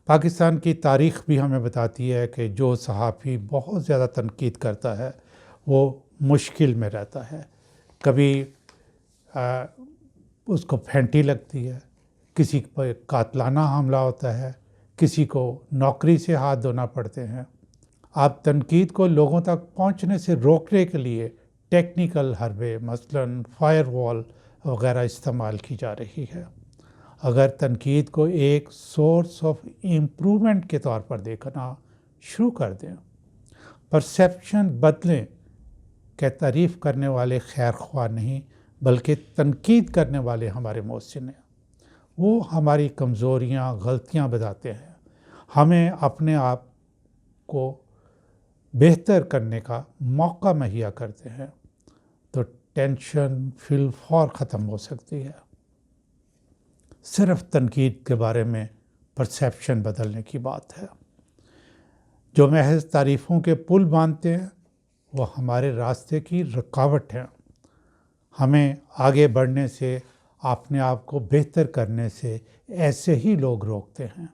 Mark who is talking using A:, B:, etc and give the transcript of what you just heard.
A: پاکستان کی تاریخ بھی ہمیں بتاتی ہے کہ جو صحافی بہت زیادہ تنقید کرتا ہے وہ مشکل میں رہتا ہے. کبھی اس کو پھینٹی لگتی ہے، کسی پر قاتلانہ حملہ ہوتا ہے، کسی کو نوکری سے ہاتھ دھونا پڑتے ہیں. آپ تنقید کو لوگوں تک پہنچنے سے روکنے کے لیے ٹیکنیکل حربے مثلاً فائر وال وغیرہ استعمال کی جا رہی ہے. اگر تنقید کو ایک سورس آف امپرومنٹ کے طور پر دیکھنا شروع کر دیں، پرسیپشن بدلیں کہ تعریف کرنے والے خیر خواہ نہیں بلکہ تنقید کرنے والے ہمارے محسن ہیں. وہ ہماری کمزوریاں، غلطیاں بتاتے ہیں، ہمیں اپنے آپ کو بہتر کرنے کا موقع مہیا کرتے ہیں، تو ٹینشن فی الفور ختم ہو سکتی ہے. صرف تنقید کے بارے میں پرسیپشن بدلنے کی بات ہے. جو محض تعریفوں کے پل باندھتے ہیں وہ ہمارے راستے کی رکاوٹ ہیں. ہمیں آگے بڑھنے سے، اپنے آپ کو بہتر کرنے سے ایسے ہی لوگ روکتے ہیں.